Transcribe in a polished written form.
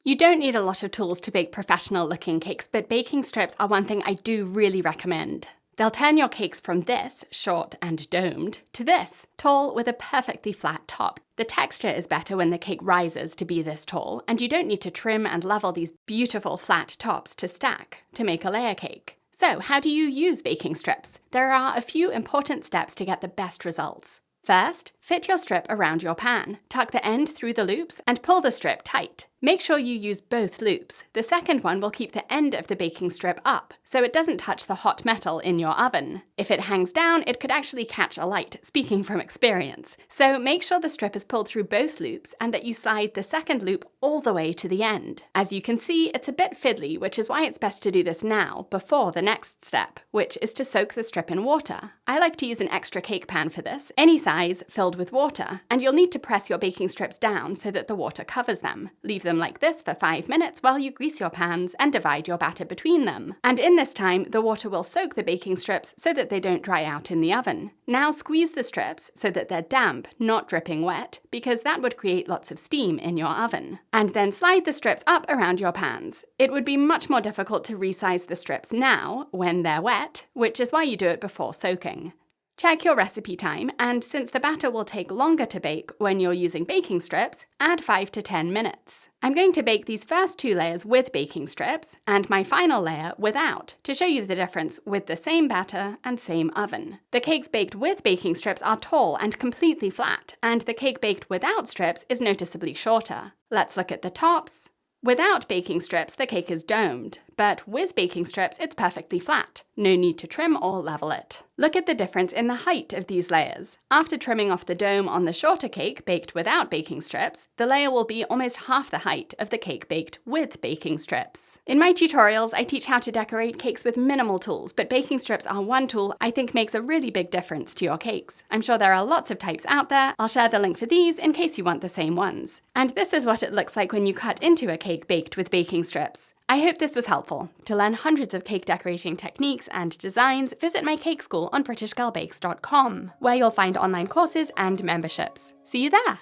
You don't need a lot of tools to bake professional-looking cakes, but baking strips are one thing I do really recommend. They'll turn your cakes from this, short and domed, to this, tall with a perfectly flat top. The texture is better when the cake rises to be this tall, and you don't need to trim and level these beautiful flat tops to stack to make a layer cake. So, how do you use baking strips? There are a few important steps to get the best results. First, fit your strip around your pan. Tuck the end through the loops and pull the strip tight. Make sure you use both loops. The second one will keep the end of the baking strip up, so it doesn't touch the hot metal in your oven. If it hangs down, it could actually catch alight, speaking from experience. So make sure the strip is pulled through both loops and that you slide the second loop all the way to the end. As you can see, it's a bit fiddly, which is why it's best to do this now, before the next step, which is to soak the strip in water. I like to use an extra cake pan for this, any size, filled with water, and you'll need to press your baking strips down so that the water covers them. Leave them like this for 5 minutes while you grease your pans and divide your batter between them. And in this time, the water will soak the baking strips so that they don't dry out in the oven. Now squeeze the strips so that they're damp, not dripping wet, because that would create lots of steam in your oven. And then slide the strips up around your pans. It would be much more difficult to resize the strips now, when they're wet, which is why you do it before soaking. Check your recipe time, and since the batter will take longer to bake when you're using baking strips, add 5 to 10 minutes. I'm going to bake these first 2 layers with baking strips, and my final layer without, to show you the difference with the same batter and same oven. The cakes baked with baking strips are tall and completely flat, and the cake baked without strips is noticeably shorter. Let's look at the tops. Without baking strips, the cake is domed, but with baking strips, it's perfectly flat. No need to trim or level it. Look at the difference in the height of these layers. After trimming off the dome on the shorter cake baked without baking strips, the layer will be almost half the height of the cake baked with baking strips. In my tutorials, I teach how to decorate cakes with minimal tools, but baking strips are one tool I think makes a really big difference to your cakes. I'm sure there are lots of types out there. I'll share the link for these in case you want the same ones. And this is what it looks like when you cut into a cake baked with baking strips. I hope this was helpful. To learn hundreds of cake decorating techniques and designs, visit my cake school on BritishGirlBakes.com, where you'll find online courses and memberships. See you there!